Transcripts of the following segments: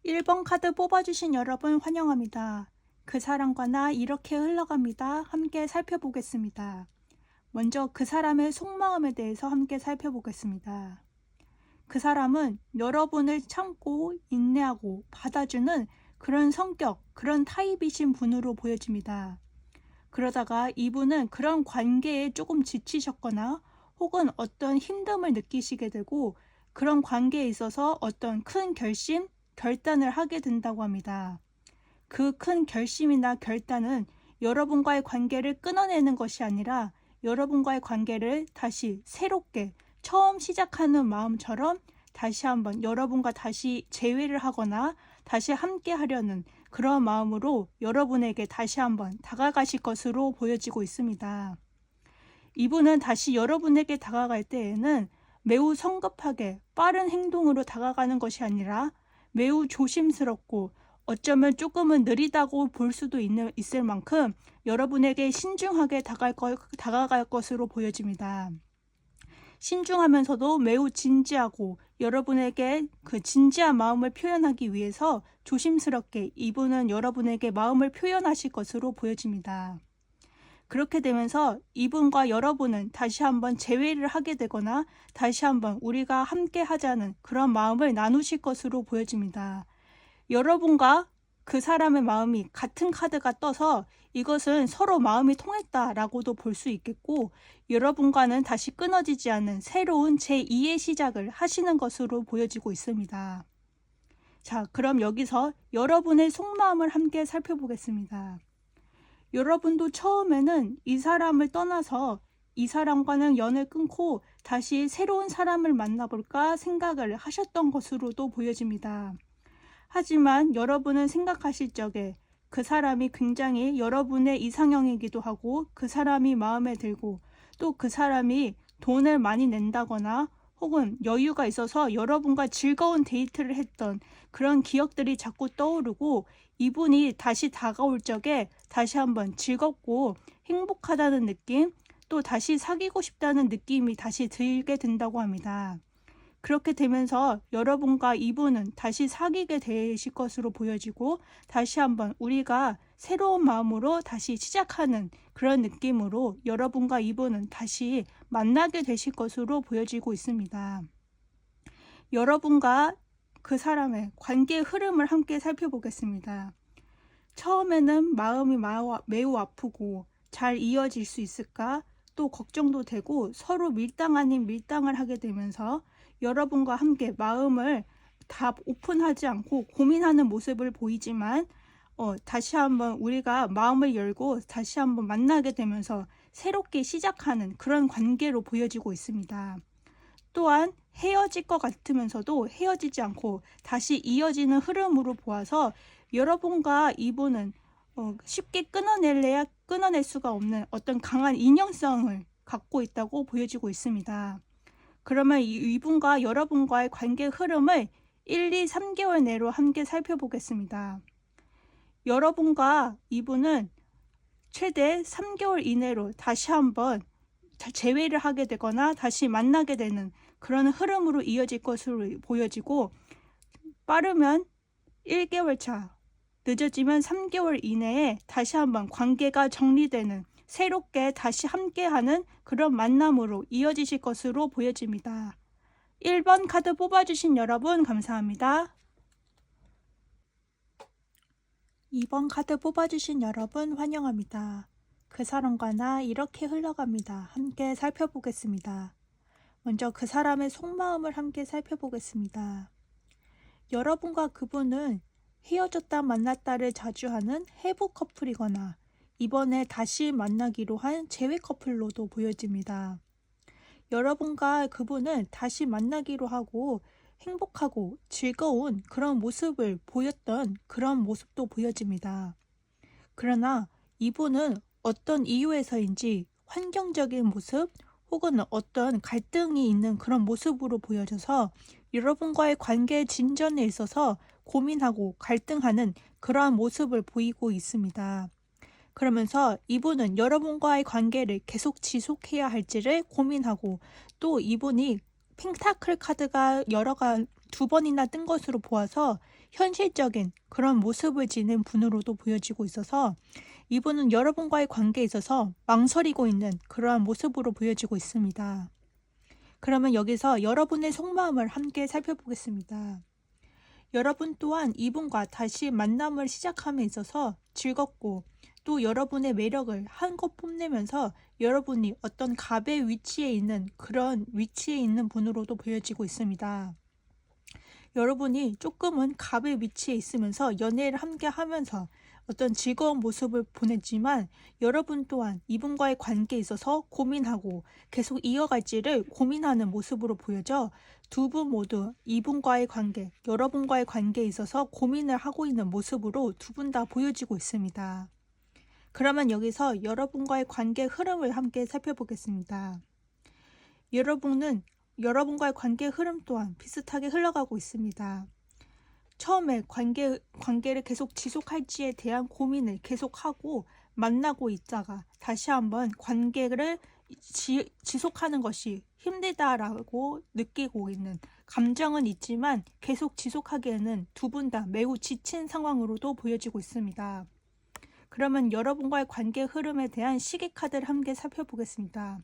1번 카드 뽑아주신 여러분 환영합니다. 그 사람과 나 이렇게 흘러갑니다. 함께 살펴보겠습니다. 먼저 그 사람의 속마음에 대해서 함께 살펴보겠습니다. 그 사람은 여러분을 참고 인내하고 받아주는 그런 성격, 그런 타입이신 분으로 보여집니다. 그러다가 이분은 그런 관계에 조금 지치셨거나 혹은 어떤 힘듦을 느끼시게 되고 그런 관계에 있어서 어떤 큰 결단을 하게 된다고 합니다. 그 큰 결심이나 결단은 여러분과의 관계를 끊어내는 것이 아니라 여러분과의 관계를 다시 새롭게 처음 시작하는 마음처럼 다시 한번 여러분과 다시 재회를 하거나 다시 함께 하려는 그런 마음으로 여러분에게 다시 한번 다가가실 것으로 보여지고 있습니다. 이분은 다시 여러분에게 다가갈 때에는 매우 성급하게 빠른 행동으로 다가가는 것이 아니라 매우 조심스럽고 어쩌면 조금은 느리다고 볼 수도 있을 만큼 여러분에게 신중하게 다가갈 것으로 보여집니다. 신중하면서도 매우 진지하고 여러분에게 그 진지한 마음을 표현하기 위해서 조심스럽게 이분은 여러분에게 마음을 표현하실 것으로 보여집니다. 그렇게 되면서 이분과 여러분은 다시 한번 재회를 하게 되거나 다시 한번 우리가 함께 하자는 그런 마음을 나누실 것으로 보여집니다. 여러분과 그 사람의 마음이 같은 카드가 떠서 이것은 서로 마음이 통했다라고도 볼 수 있겠고 여러분과는 다시 끊어지지 않는 새로운 제2의 시작을 하시는 것으로 보여지고 있습니다. 자, 그럼 여기서 여러분의 속마음을 함께 살펴보겠습니다. 여러분도 처음에는 이 사람을 떠나서 이 사람과는 연을 끊고 다시 새로운 사람을 만나볼까 생각을 하셨던 것으로도 보여집니다. 하지만 여러분은 생각하실 적에 그 사람이 굉장히 여러분의 이상형이기도 하고 그 사람이 마음에 들고 또 그 사람이 돈을 많이 낸다거나 혹은 여유가 있어서 여러분과 즐거운 데이트를 했던 그런 기억들이 자꾸 떠오르고 이분이 다시 다가올 적에 다시 한번 즐겁고 행복하다는 느낌 또 다시 사귀고 싶다는 느낌이 다시 들게 된다고 합니다. 그렇게 되면서 여러분과 이분은 다시 사귀게 되실 것으로 보여지고 다시 한번 우리가 새로운 마음으로 다시 시작하는 그런 느낌으로 여러분과 이분은 다시 만나게 되실 것으로 보여지고 있습니다. 여러분과 그 사람의 관계의 흐름을 함께 살펴보겠습니다. 처음에는 마음이 매우 아프고 잘 이어질 수 있을까? 또 걱정도 되고 서로 밀당 아닌 밀당을 하게 되면서 여러분과 함께 마음을 다 오픈하지 않고 고민하는 모습을 보이지만 다시 한번 우리가 마음을 열고 다시 한번 만나게 되면서 새롭게 시작하는 그런 관계로 보여지고 있습니다. 또한 헤어질 것 같으면서도 헤어지지 않고 다시 이어지는 흐름으로 보아서 여러분과 이분은 쉽게 끊어낼 수가 없는 어떤 강한 인연성을 갖고 있다고 보여지고 있습니다. 그러면 이분과 여러분과의 관계 흐름을 1, 2, 3개월 내로 함께 살펴보겠습니다. 여러분과 이분은 최대 3개월 이내로 다시 한번 재회를 하게 되거나 다시 만나게 되는 그런 흐름으로 이어질 것으로 보여지고 빠르면 1개월 차, 늦어지면 3개월 이내에 다시 한번 관계가 정리되는 새롭게 다시 함께하는 그런 만남으로 이어지실 것으로 보여집니다. 1번 카드 뽑아주신 여러분 감사합니다. 2번 카드 뽑아주신 여러분 환영합니다. 그 사람과 나 이렇게 흘러갑니다. 함께 살펴보겠습니다. 먼저 그 사람의 속마음을 함께 살펴보겠습니다. 여러분과 그분은 헤어졌다 만났다를 자주 하는 해부 커플이거나 이번에 다시 만나기로 한 재회 커플로도 보여집니다. 여러분과 그분은 다시 만나기로 하고 행복하고 즐거운 그런 모습을 보였던 그런 모습도 보여집니다. 그러나 이분은 어떤 이유에서인지 환경적인 모습 혹은 어떤 갈등이 있는 그런 모습으로 보여져서 여러분과의 관계 진전에 있어서 고민하고 갈등하는 그러한 모습을 보이고 있습니다. 그러면서 이분은 여러분과의 관계를 계속 지속해야 할지를 고민하고 또 이분이 펜타클 카드가 두 번이나 뜬 것으로 보아서 현실적인 그런 모습을 지닌 분으로도 보여지고 있어서 이분은 여러분과의 관계에 있어서 망설이고 있는 그러한 모습으로 보여지고 있습니다. 그러면 여기서 여러분의 속마음을 함께 살펴보겠습니다. 여러분 또한 이분과 다시 만남을 시작함에 있어서 즐겁고 또 여러분의 매력을 한껏 뽐내면서 여러분이 어떤 갑의 위치에 있는 그런 위치에 있는 분으로도 보여지고 있습니다. 여러분이 조금은 갑의 위치에 있으면서 연애를 함께 하면서 어떤 즐거운 모습을 보냈지만 여러분 또한 이분과의 관계에 있어서 고민하고 계속 이어갈지를 고민하는 모습으로 보여져 두 분 모두 이분과의 관계, 여러분과의 관계에 있어서 고민을 하고 있는 모습으로 두 분 다 보여지고 있습니다. 그러면 여기서 여러분과의 관계 흐름을 함께 살펴보겠습니다. 여러분과의 관계 흐름 또한 비슷하게 흘러가고 있습니다. 처음에 관계를 계속 지속할지에 대한 고민을 계속하고 만나고 있다가 다시 한번 관계를 지속하는 것이 힘들다라고 느끼고 있는 감정은 있지만 계속 지속하기에는 두 분 다 매우 지친 상황으로도 보여지고 있습니다. 그러면 여러분과의 관계 흐름에 대한 시기 카드를 함께 살펴보겠습니다.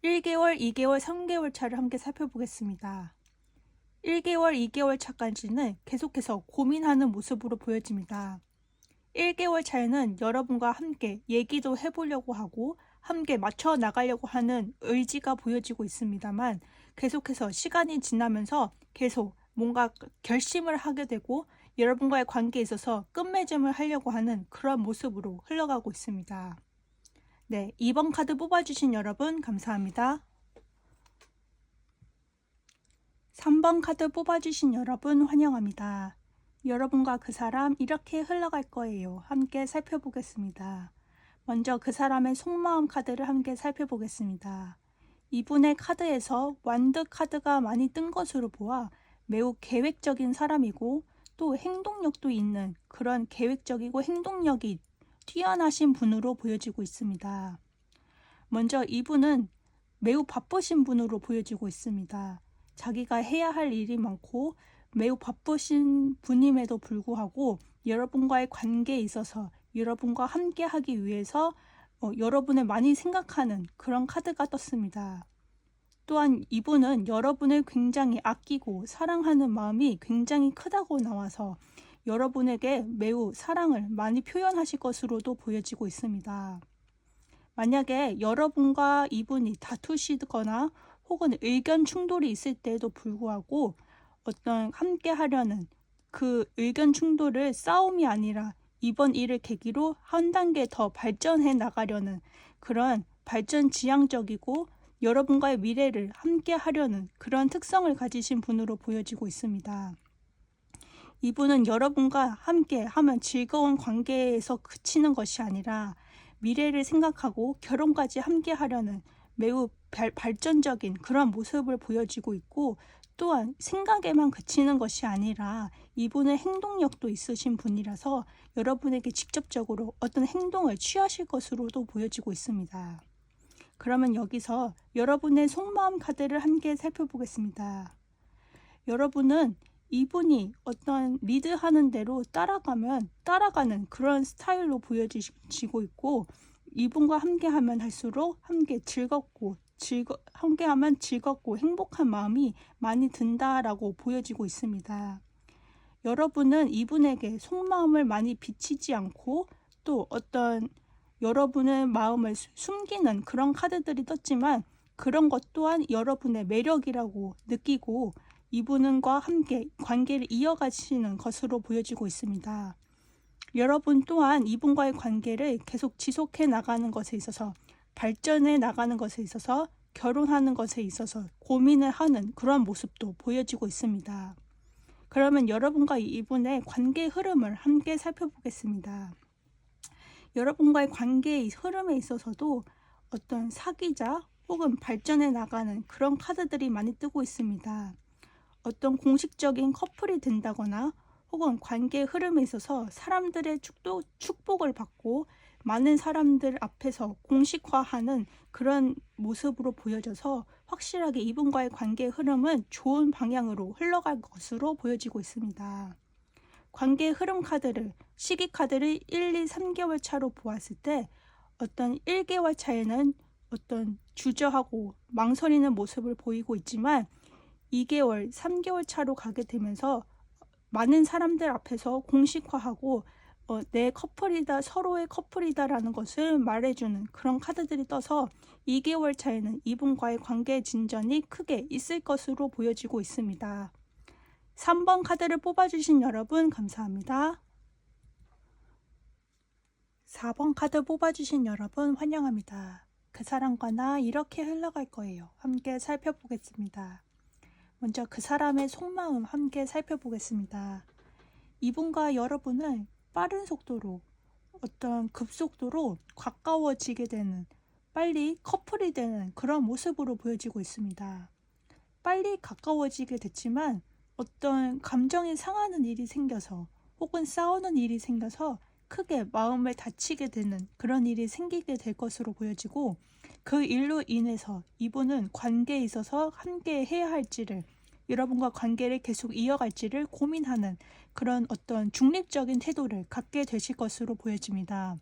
1개월, 2개월, 3개월 차를 함께 살펴보겠습니다. 1개월, 2개월 차까지는 계속해서 고민하는 모습으로 보여집니다. 1개월 차에는 여러분과 함께 얘기도 해보려고 하고 함께 맞춰 나가려고 하는 의지가 보여지고 있습니다만 계속해서 시간이 지나면서 계속 뭔가 결심을 하게 되고 여러분과의 관계에 있어서 끝맺음을 하려고 하는 그런 모습으로 흘러가고 있습니다. 네, 2번 카드 뽑아주신 여러분 감사합니다. 3번 카드 뽑아주신 여러분 환영합니다. 여러분과 그 사람 이렇게 흘러갈 거예요. 함께 살펴보겠습니다. 먼저 그 사람의 속마음 카드를 함께 살펴보겠습니다. 이분의 카드에서 완드 카드가 많이 뜬 것으로 보아 매우 계획적인 사람이고 또 행동력도 있는 그런 계획적이고 행동력이 뛰어나신 분으로 보여지고 있습니다. 먼저 이분은 매우 바쁘신 분으로 보여지고 있습니다. 자기가 해야 할 일이 많고 매우 바쁘신 분임에도 불구하고 여러분과의 관계에 있어서 여러분과 함께 하기 위해서 여러분을 많이 생각하는 그런 카드가 떴습니다. 또한 이분은 여러분을 굉장히 아끼고 사랑하는 마음이 굉장히 크다고 나와서 여러분에게 매우 사랑을 많이 표현하실 것으로도 보여지고 있습니다. 만약에 여러분과 이분이 다투시거나 혹은 의견 충돌이 있을 때에도 불구하고 어떤 함께 하려는 그 의견 충돌을 싸움이 아니라 이번 일을 계기로 한 단계 더 발전해 나가려는 그런 발전지향적이고 여러분과의 미래를 함께 하려는 그런 특성을 가지신 분으로 보여지고 있습니다. 이분은 여러분과 함께 하면 즐거운 관계에서 그치는 것이 아니라 미래를 생각하고 결혼까지 함께 하려는 매우 발전적인 그런 모습을 보여지고 있고 또한 생각에만 그치는 것이 아니라 이분의 행동력도 있으신 분이라서 여러분에게 직접적으로 어떤 행동을 취하실 것으로도 보여지고 있습니다. 그러면 여기서 여러분의 속마음 카드를 함께 살펴보겠습니다. 여러분은 이분이 어떤 리드하는 대로 따라가는 그런 스타일로 보여지고 있고 이분과 함께하면 할수록 함께하면 즐겁고 행복한 마음이 많이 든다라고 보여지고 있습니다. 여러분은 이분에게 속마음을 많이 비치지 않고 또 어떤 여러분의 마음을 숨기는 그런 카드들이 떴지만 그런 것 또한 여러분의 매력이라고 느끼고 이분과 함께 관계를 이어가시는 것으로 보여지고 있습니다. 여러분 또한 이분과의 관계를 계속 지속해 나가는 것에 있어서 발전해 나가는 것에 있어서 결혼하는 것에 있어서 고민을 하는 그런 모습도 보여지고 있습니다. 그러면 여러분과 이분의 관계 흐름을 함께 살펴보겠습니다. 여러분과의 관계의 흐름에 있어서도 어떤 사귀자 혹은 발전해 나가는 그런 카드들이 많이 뜨고 있습니다. 어떤 공식적인 커플이 된다거나 혹은 관계의 흐름에 있어서 사람들의 축복을 받고 많은 사람들 앞에서 공식화하는 그런 모습으로 보여져서 확실하게 이분과의 관계의 흐름은 좋은 방향으로 흘러갈 것으로 보여지고 있습니다. 관계의 흐름 카드를, 시기 카드를 1, 2, 3개월 차로 보았을 때 어떤 1개월 차에는 어떤 주저하고 망설이는 모습을 보이고 있지만 2개월, 3개월 차로 가게 되면서 많은 사람들 앞에서 공식화하고 내 커플이다, 서로의 커플이다라는 것을 말해주는 그런 카드들이 떠서 2개월 차에는 이분과의 관계 진전이 크게 있을 것으로 보여지고 있습니다. 3번 카드를 뽑아주신 여러분 감사합니다. 4번 카드 뽑아주신 여러분 환영합니다. 그 사람과 나 이렇게 흘러갈 거예요. 함께 살펴보겠습니다. 먼저 그 사람의 속마음 함께 살펴보겠습니다. 이분과 여러분은 빠른 속도로 어떤 급속도로 가까워지게 되는, 빨리 커플이 되는 그런 모습으로 보여지고 있습니다. 빨리 가까워지게 됐지만 어떤 감정이 상하는 일이 생겨서 혹은 싸우는 일이 생겨서 크게 마음을 다치게 되는 그런 일이 생기게 될 것으로 보여지고, 그 일로 인해서 이분은 관계에 있어서 함께 해야 할지를, 여러분과 관계를 계속 이어갈지를 고민하는 그런 어떤 중립적인 태도를 갖게 되실 것으로 보여집니다.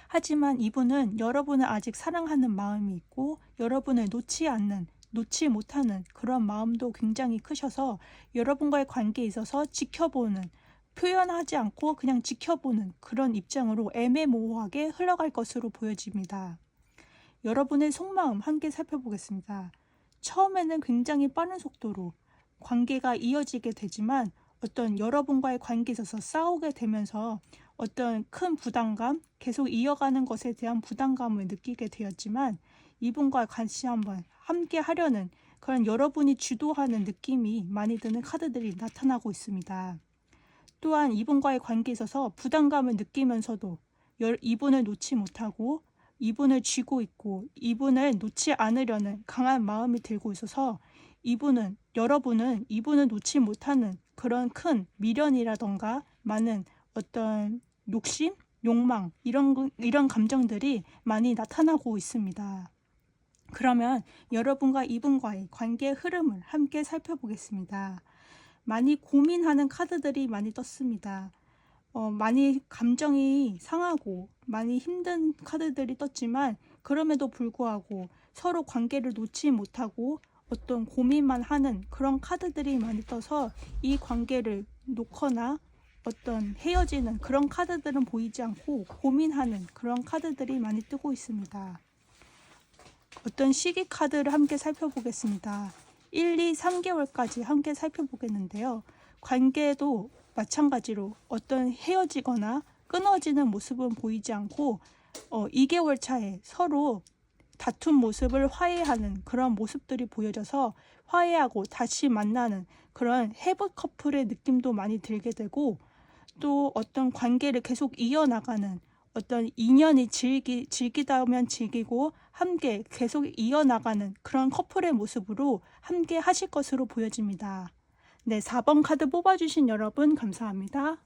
하지만 이분은 여러분을 아직 사랑하는 마음이 있고 여러분을 놓지 못하는 그런 마음도 굉장히 크셔서 여러분과의 관계에 있어서 지켜보는, 표현하지 않고 그냥 지켜보는 그런 입장으로 애매모호하게 흘러갈 것으로 보여집니다. 여러분의 속마음 함께 살펴보겠습니다. 처음에는 굉장히 빠른 속도로 관계가 이어지게 되지만 어떤 여러분과의 관계에 있어서 싸우게 되면서 어떤 큰 부담감, 계속 이어가는 것에 대한 부담감을 느끼게 되었지만 이분과 같이 한번 함께 하려는 그런 여러분이 주도하는 느낌이 많이 드는 카드들이 나타나고 있습니다. 또한 이분과의 관계에 있어서 부담감을 느끼면서도 이분을 놓지 못하고 이분을 쥐고 있고 이분을 놓지 않으려는 강한 마음이 들고 있어서 여러분은 이분을 놓지 못하는 그런 큰 미련이라던가 많은 어떤 욕심, 욕망 이런 감정들이 많이 나타나고 있습니다. 그러면 여러분과 이분과의 관계의 흐름을 함께 살펴보겠습니다. 많이 고민하는 카드들이 많이 떴습니다. 많이 감정이 상하고 많이 힘든 카드들이 떴지만 그럼에도 불구하고 서로 관계를 놓지 못하고 어떤 고민만 하는 그런 카드들이 많이 떠서 이 관계를 놓거나 어떤 헤어지는 그런 카드들은 보이지 않고 고민하는 그런 카드들이 많이 뜨고 있습니다. 어떤 시기 카드를 함께 살펴보겠습니다. 1, 2, 3개월까지 함께 살펴보겠는데요. 관계도 마찬가지로 어떤 헤어지거나 끊어지는 모습은 보이지 않고 2개월 차에 서로 다툰 모습을 화해하는 그런 모습들이 보여져서 화해하고 다시 만나는 그런 해브 커플의 느낌도 많이 들게 되고, 또 어떤 관계를 계속 이어나가는 어떤 인연이 즐기다면 즐기고 함께 계속 이어나가는 그런 커플의 모습으로 함께 하실 것으로 보여집니다. 네, 4번 카드 뽑아주신 여러분 감사합니다.